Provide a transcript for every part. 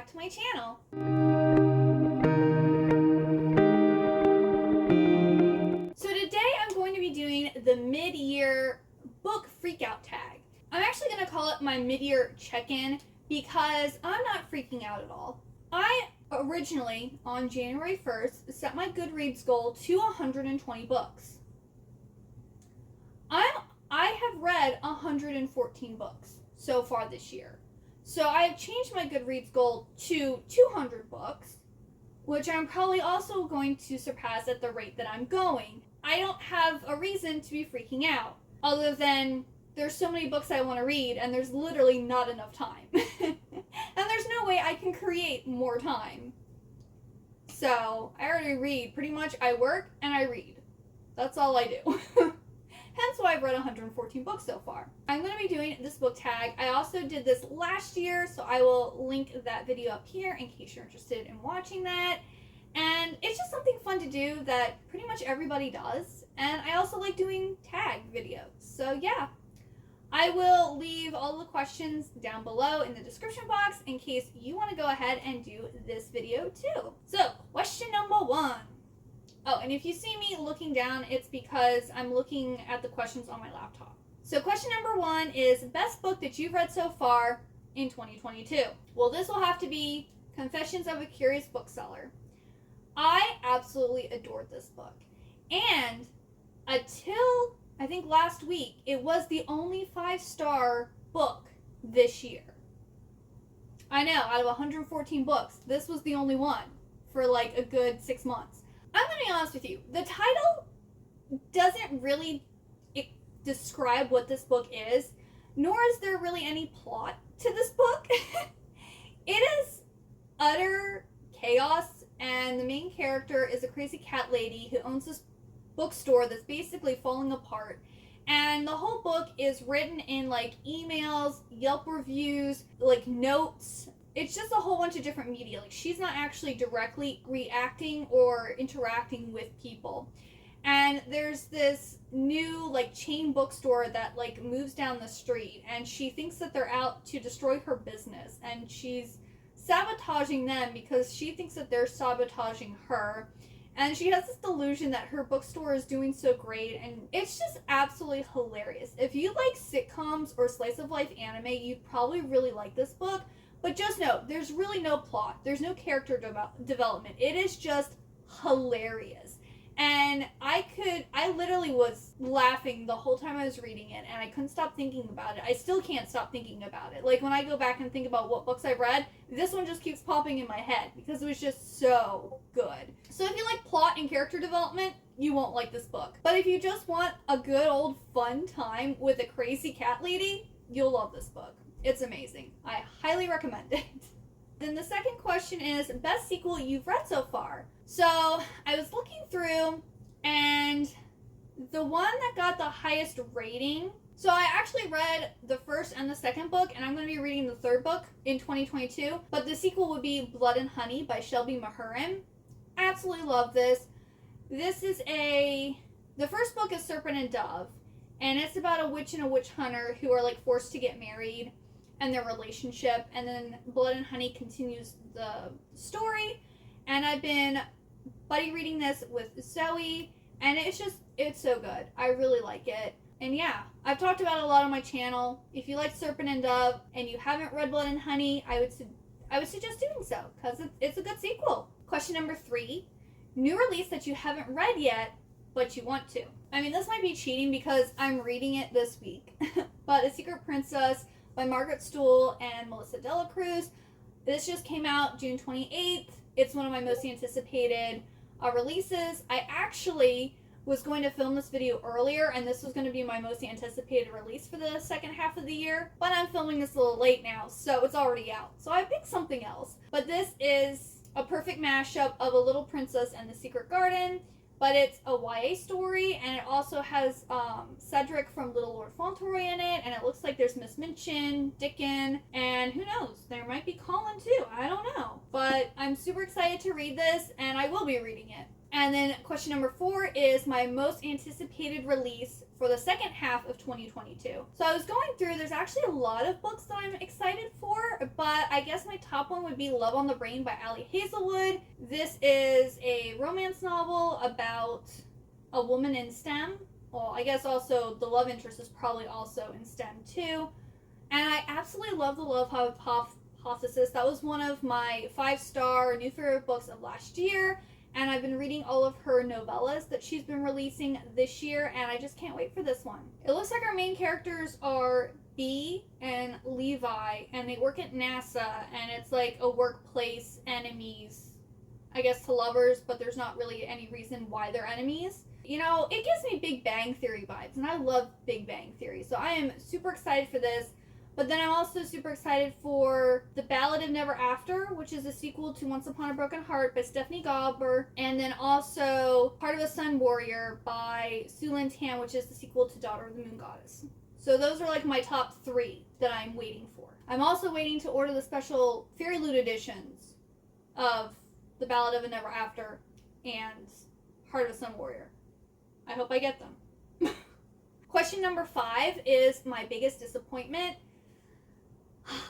back to my channel. So today I'm going to be doing the mid-year book freakout tag. I'm actually going to call it my mid-year check-in because I'm not freaking out at all. I originally, on January 1st, set my Goodreads goal to 120 books. I have read 114 books so far this year. So I have changed my Goodreads goal to 200 books, which I'm probably also going to surpass at the rate that I'm going. I don't have a reason to be freaking out, other than there's so many books I want to read and there's literally not enough time. And there's no way I can create more time. So I already read. Pretty much I work and I read. That's all I do. Hence why I've read 114 books so far. I'm going to be doing this book tag. I also did this last year, so I will link that video up here in case you're interested in watching that. And it's just something fun to do that pretty much everybody does. And I also like doing tag videos. So yeah, I will leave all the questions down below in the description box in case you want to go ahead and do this video too. So question number 1. Oh, and if you see me looking down, it's because I'm looking at the questions on my laptop. So question number 1 is best book that you've read so far in 2022. Well, this will have to be Confessions of a Curious Bookseller. I absolutely adored this book. And until I think last week, it was the only 5-star book this year. I know, out of 114 books, this was the only one for like a good 6 months. I'm going to be honest with you. The title doesn't really describe what this book is, nor is there really any plot to this book. It is utter chaos, and the main character is a crazy cat lady who owns this bookstore that's basically falling apart. And the whole book is written in like emails, Yelp reviews, like notes. It's just a whole bunch of different media. Like, she's not actually directly reacting or interacting with people. And there's this new like chain bookstore that like moves down the street, and she thinks that they're out to destroy her business, and she's sabotaging them because she thinks that they're sabotaging her. And she has this delusion that her bookstore is doing so great, and it's just absolutely hilarious. If you like sitcoms or slice of life anime, you'd probably really like this book. But just know, there's really no plot. There's no character development. It is just hilarious. And I literally was laughing the whole time I was reading it, and I couldn't stop thinking about it. I still can't stop thinking about it. Like, when I go back and think about what books I've read, this one just keeps popping in my head because it was just so good. So if you like plot and character development, you won't like this book. But if you just want a good old fun time with a crazy cat lady, you'll love this book. It's amazing. I highly recommend it. Then the second question is best sequel you've read so far. So I was looking through, and the one that got the highest rating, so I actually read the first and the second book, and I'm going to be reading the third book in 2022, but the sequel would be Blood and Honey by Shelby Mahurin. Absolutely love this. The first book is Serpent and Dove, and it's about a witch and a witch hunter who are like forced to get married and their relationship. And then Blood and Honey continues the story, and I've been buddy reading this with Zoe, and it's so good. I really like it. And yeah, I've talked about it a lot on my channel. If you like Serpent and Dove and you haven't read Blood and Honey, I would suggest doing so because it's a good sequel. Question number 3, new release that you haven't read yet but you want to. I mean, this might be cheating because I'm reading it this week, but A Secret Princess by Margaret Stohl and Melissa Dela Cruz. This just came out June 28th. It's one of my most anticipated releases. I actually was going to film this video earlier, and this was going to be my most anticipated release for the second half of the year, but I'm filming this a little late now, so it's already out. So I picked something else. But this is a perfect mashup of A Little Princess and The Secret Garden, but it's a YA story, and it also has Cedric from Little Lord Fauntleroy in it, and it looks like there's Miss Minchin, Dickon, and who knows, there might be Colin too, I don't know. But I'm super excited to read this, and I will be reading it. And then question number 4 is my most anticipated release for the second half of 2022. So I was going through, there's actually a lot of books that I'm excited for, but I guess my top one would be Love on the Brain by Ali Hazelwood. This is a romance novel about a woman in STEM. Well, I guess also the love interest is probably also in STEM too. And I absolutely love the love hypothesis. That was one of my 5-star new favorite books of last year. And I've been reading all of her novellas that she's been releasing this year, and I just can't wait for this one. It looks like our main characters are Bee and Levi, and they work at NASA, and it's like a workplace enemies, I guess, to lovers, but there's not really any reason why they're enemies. You know, it gives me Big Bang Theory vibes, and I love Big Bang Theory, so I am super excited for this. But then I'm also super excited for The Ballad of Never After, which is a sequel to Once Upon a Broken Heart by Stephanie Gauber. And then also Heart of a Sun Warrior by Sue Lin Tan, which is the sequel to Daughter of the Moon Goddess. So those are like my top 3 that I'm waiting for. I'm also waiting to order the special Fairy Loot editions of The Ballad of a Never After and Heart of a Sun Warrior. I hope I get them. Question number 5 is my biggest disappointment.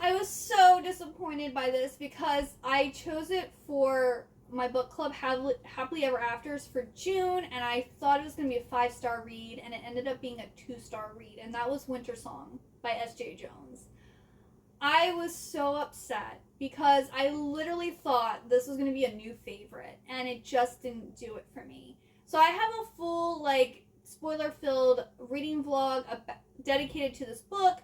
I was so disappointed by this because I chose it for my book club Happily Ever Afters for June, and I thought it was going to be a 5-star read, and it ended up being a 2-star read, and that was Winter Song by S.J. Jones. I was so upset because I literally thought this was going to be a new favorite, and it just didn't do it for me. So I have a full, spoiler-filled reading vlog dedicated to this book.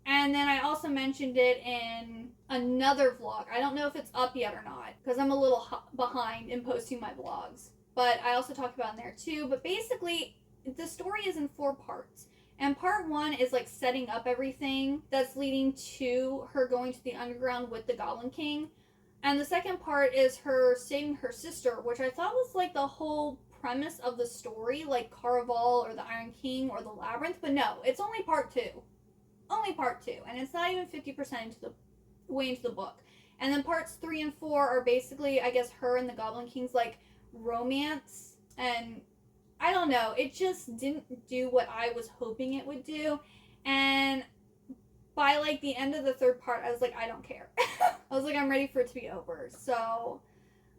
And then I also mentioned it in another vlog. I don't know if it's up yet or not, because I'm a little behind in posting my vlogs. But I also talk about it in there too. But basically, the story is in 4 parts. And part 1 is like setting up everything that's leading to her going to the underground with the Goblin King. And the second part is her saving her sister, which I thought was like the whole premise of the story, like Caraval or the Iron King or the Labyrinth. But no, it's only part 2. Only part 2, and it's not even 50% into the way into the book. And then parts 3 and 4 are basically, I guess, her and the Goblin King's like romance, and I don't know, it just didn't do what I was hoping it would do. And by like the end of the 3rd part, I was like, I don't care. I was like, I'm ready for it to be over. So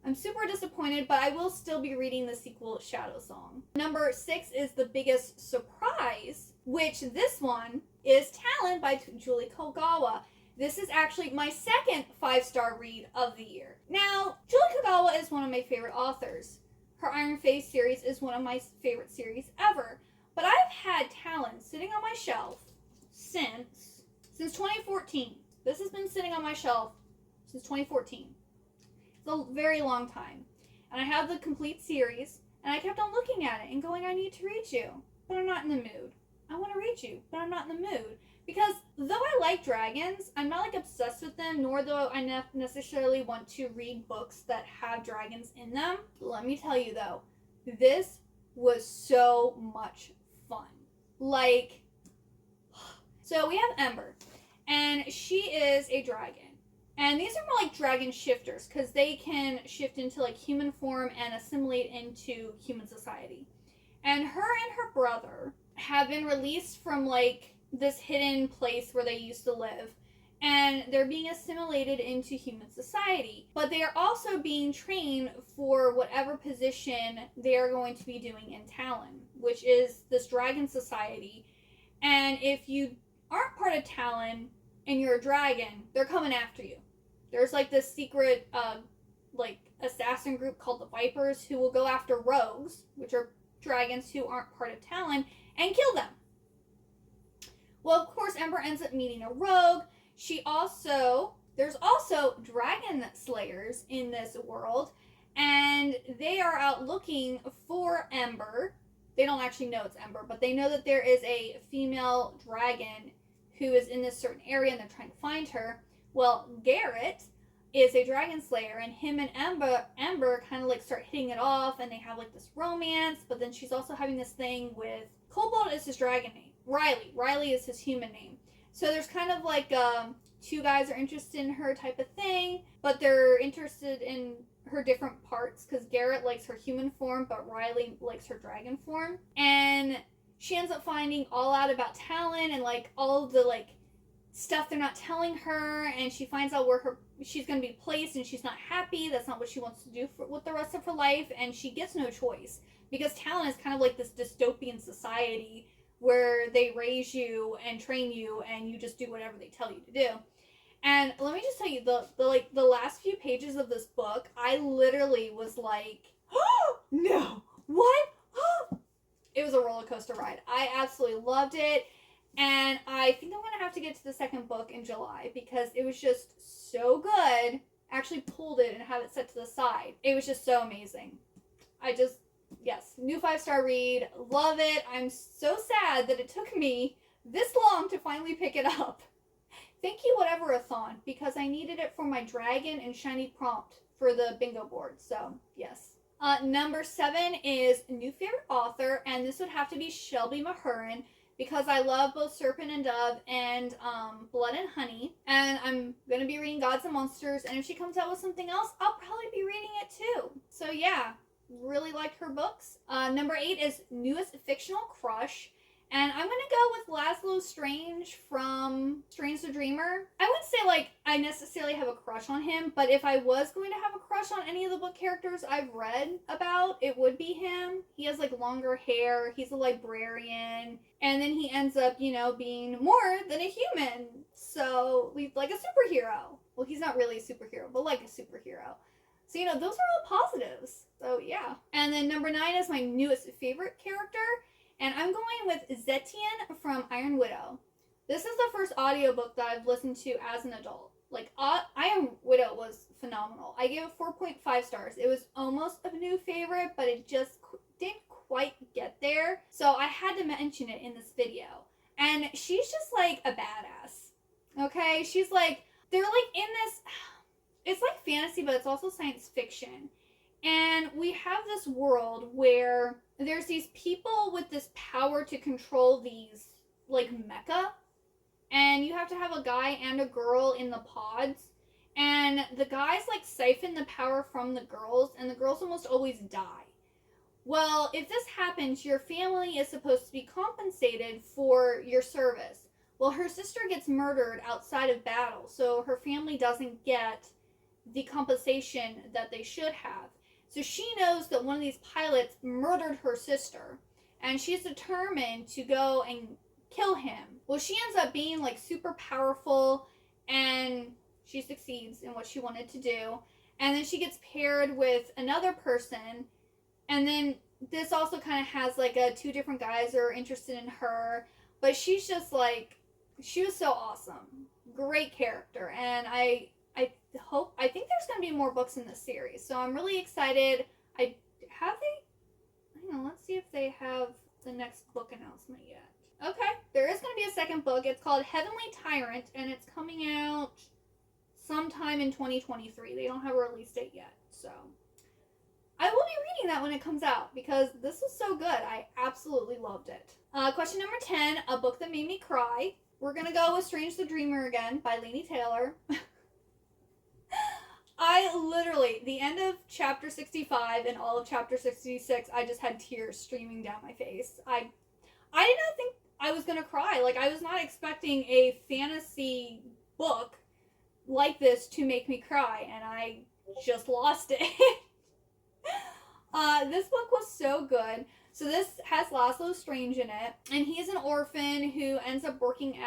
I'm super disappointed, but I will still be reading the sequel, Shadow Song. Number 6 is the biggest surprise, which this one is Talon by Julie Kogawa. This is actually my second 5-star read of the year. Now, Julie Kogawa is one of my favorite authors. Her Iron Face series is one of my favorite series ever. But I've had Talon sitting on my shelf since 2014. This has been sitting on my shelf since 2014. It's a very long time. And I have the complete series, and I kept on looking at it and going, I need to read you, but I'm not in the mood. I want to read you, but I'm not in the mood. Because though I like dragons, I'm not like obsessed with them, nor do I necessarily want to read books that have dragons in them. Let me tell you though, this was so much fun. Like, so we have Ember, and she is a dragon. And these are more like dragon shifters, because they can shift into like human form and assimilate into human society. And her brother have been released from like this hidden place where they used to live, and they're being assimilated into human society, but they are also being trained for whatever position they are going to be doing in Talon, which is this dragon society. And if you aren't part of Talon and you're a dragon, they're coming after you. There's like this secret assassin group called the Vipers who will go after rogues, which are dragons who aren't part of Talon, and kill them. Well, of course, Ember ends up meeting a rogue. There's also dragon slayers in this world, and they are out looking for Ember. They don't actually know it's Ember, but they know that there is a female dragon who is in this certain area, and they're trying to find her. Well, Garrett is a dragon slayer, and him and Ember kind of like start hitting it off, and they have like this romance, but then she's also having this thing with Cobalt is his dragon name. Riley is his human name. So there's kind of like 2 guys are interested in her type of thing, but they're interested in her different parts, because Garrett likes her human form, but Riley likes her dragon form. And she ends up finding all out about Talon and like all of the like stuff they're not telling her, and she finds out where she's going to be placed, and she's not happy. That's not what she wants to do with the rest of her life, and she gets no choice because Talon is kind of like this dystopian society where they raise you and train you, and you just do whatever they tell you to do. And let me just tell you, the last few pages of this book, I literally was like, oh no, what? It was a roller coaster ride. I absolutely loved it. And I think I'm going to have to get to the second book in July because it was just so good. I actually pulled it and have it set to the side. It was just so amazing. Yes, new 5-star read. Love it. I'm so sad that it took me this long to finally pick it up. Thank you, Whatever-a-thon, because I needed it for my dragon and shiny prompt for the bingo board. So, yes. Number 7 is new favorite author, and this would have to be Shelby Mahurin, because I love both Serpent and Dove and Blood and Honey. And I'm going to be reading Gods and Monsters, and if she comes out with something else, I'll probably be reading it too. So yeah, really liked her books. Number 8 is newest fictional crush. And I'm going to go with Laszlo Strange from Strange the Dreamer. I wouldn't say, like, I necessarily have a crush on him, but if I was going to have a crush on any of the book characters I've read about, it would be him. He has, like, longer hair. He's a librarian. And then he ends up, being more than a human. So, like a superhero. Well, he's not really a superhero, but like a superhero. So, those are all positives. So, yeah. And then number 9 is my newest favorite character. And I'm going with Zetian from Iron Widow. This is the first audiobook that I've listened to as an adult. Like, Iron Widow was phenomenal. I gave it 4.5 stars. It was almost a new favorite, but it just didn't quite get there. So I had to mention it in this video. And she's just like a badass. Okay? She's like, they're like in this, it's like fantasy, but it's also science fiction. And we have this world where there's these people with this power to control these, like, mecha. And you have to have a guy and a girl in the pods. And the guys, like, siphon the power from the girls, and the girls almost always die. Well, if this happens, your family is supposed to be compensated for your service. Well, her sister gets murdered outside of battle, so her family doesn't get the compensation that they should have. So she knows that one of these pilots murdered her sister, and she's determined to go and kill him. Well, she ends up being, like, super powerful, and she succeeds in what she wanted to do. And then she gets paired with another person, and then this also kind of has, like, 2 different guys that are interested in her. But she's just, like, she was so awesome. Great character, and I think there's going to be more books in this series, so I'm really excited. Hang on, let's see if they have the next book announcement yet. Okay, there is going to be a second book. It's called Heavenly Tyrant, and it's coming out sometime in 2023. They don't have a release date yet, so I will be reading that when it comes out, because this was so good. I absolutely loved it. Question number 10, a book that made me cry. We're going to go with Strange the Dreamer again by Laini Taylor. I literally, the end of chapter 65 and all of chapter 66, I just had tears streaming down my face. I did not think I was going to cry. Like, I was not expecting a fantasy book like this to make me cry, and I just lost it. This book was so good. So this has Laszlo Strange in it, and he's an orphan who ends up working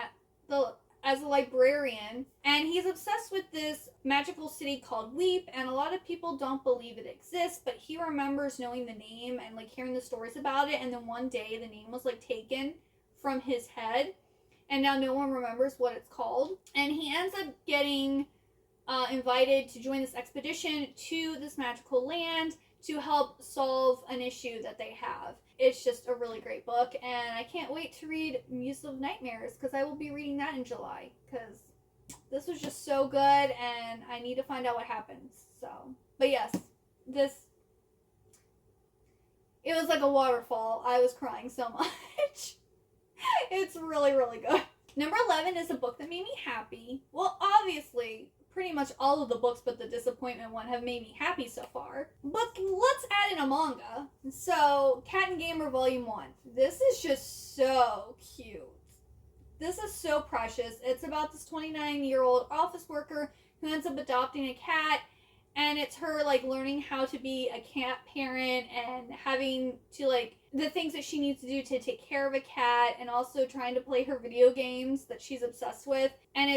as a librarian, and he's obsessed with this magical city called Weep, and a lot of people don't believe it exists, but he remembers knowing the name and, like, hearing the stories about it, and then one day the name was, like, taken from his head, and now no one remembers what it's called, and he ends up getting invited to join this expedition to this magical land to help solve an issue that they have. It's just a really great book, and I can't wait to read Muse of Nightmares, because I will be reading that in July, because this was just so good, and I need to find out what happens. So, but yes, it was like a waterfall. I was crying so much. It's really, really good. Number 11 is a book that made me happy. Well, obviously, pretty much all of the books but the disappointment one have made me happy so far. But let's add in a manga. So, Cat and Gamer Volume 1. This is just so cute. This is so precious. It's about this 29-year-old office worker who ends up adopting a cat, and it's her like learning how to be a cat parent and having to like the things that she needs to do to take care of a cat, and also trying to play her video games that she's obsessed with. And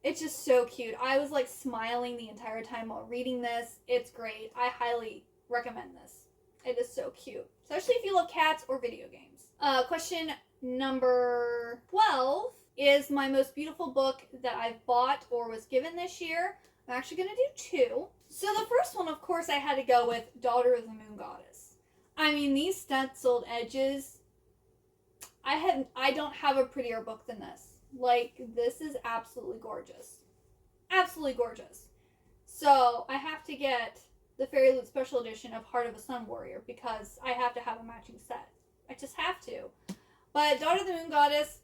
it's just so cute. I was like smiling the entire time while reading this. It's great. I highly recommend this. It is so cute, especially if you love cats or video games. Question number 12 is my most beautiful book that I've bought or was given this year. I'm actually going to do two. So the first one, of course, I had to go with Daughter of the Moon Goddess. I mean, these stenciled edges, I don't have a prettier book than this. Like, this is absolutely gorgeous. Absolutely gorgeous. So I have to get the Fairy Loot Special Edition of Heart of a Sun Warrior because I have to have a matching set. I just have to. But Daughter of the Moon Goddess,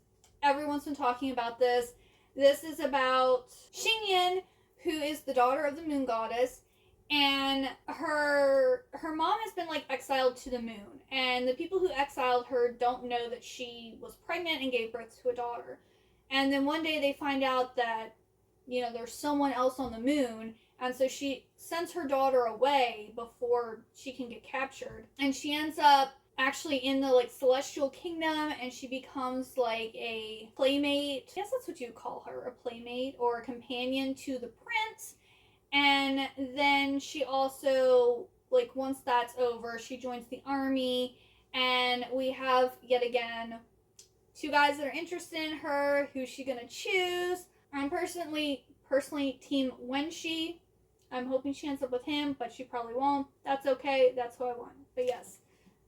everyone's been talking about this. This is about Xingyan, who is the daughter of the Moon Goddess, and her mom has been like exiled to the moon, and the people who exiled her don't know that she was pregnant and gave birth to a daughter. And then one day they find out that, you know, there's someone else on the moon, and so she sends her daughter away before she can get captured, and she ends up actually in the like celestial kingdom, and she becomes like a playmate. I guess that's what you call her, a playmate or a companion to the prince. And then she also, like, once that's over, she joins the army, and we have yet again two guys that are interested in her. Who's she gonna choose? I'm personally team Wenxi. I'm hoping she ends up with him, but she probably won't. That's okay. That's who I want. But yes,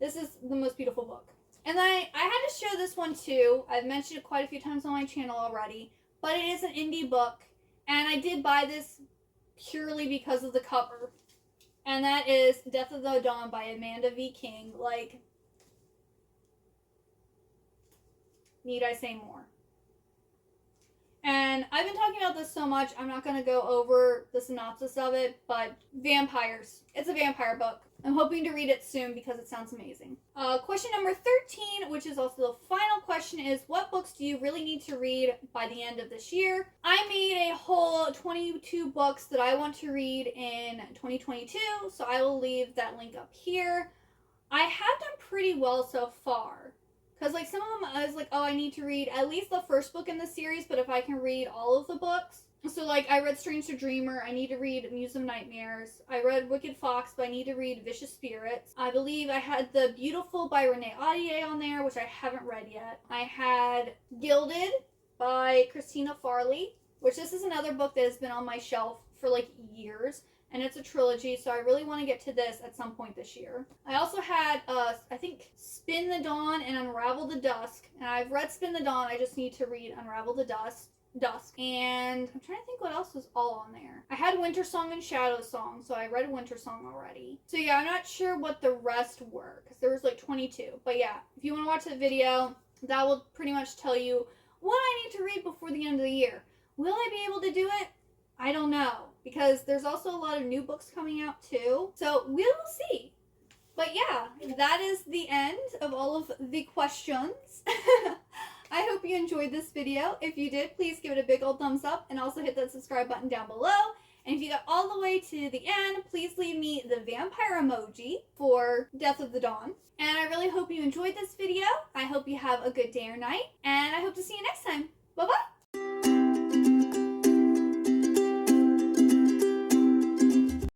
this is the most beautiful book. And I had to show this one too. I've mentioned it quite a few times on my channel already, but it is an indie book, and I did buy this purely because of the cover. And that is Death of the Dawn by Amanda V. King. Like, need I say more? And I've been talking about this so much, I'm not going to go over the synopsis of it, but vampires. It's a vampire book. I'm hoping to read it soon because it sounds amazing. Question number 13, which is also the final question, is what books do you really need to read by the end of this year? I made a whole 22 books that I want to read in 2022, so I will leave that link up here. I have done pretty well so far. Because, like, some of them I was like, oh, I need to read at least the first book in the series, but if I can read all of the books. So, like, I read Strange the Dreamer. I need to read Muse of Nightmares. I read Wicked Fox, but I need to read Vicious Spirits. I believe I had The Beautiful by Renee Audier on there, which I haven't read yet. I had Gilded by Christina Farley, which this is another book that has been on my shelf for, like, years. And it's a trilogy, so I really want to get to this at some point this year. I also had, I think, Spin the Dawn and Unravel the Dusk. And I've read Spin the Dawn, I just need to read Unravel the Dusk. And I'm trying to think what else was all on there. I had Winter Song and Shadow Song, so I read Winter Song already. So yeah, I'm not sure what the rest were, because there was like 22. But yeah, if you want to watch the video, that will pretty much tell you what I need to read before the end of the year. Will I be able to do it? I don't know, because there's also a lot of new books coming out too. So we will see. But yeah, that is the end of all of the questions. I hope you enjoyed this video. If you did, please give it a big old thumbs up and also hit that subscribe button down below. And if you got all the way to the end, please leave me the vampire emoji for Death of the Dawn. And I really hope you enjoyed this video. I hope you have a good day or night. And I hope to see you next time. Bye-bye.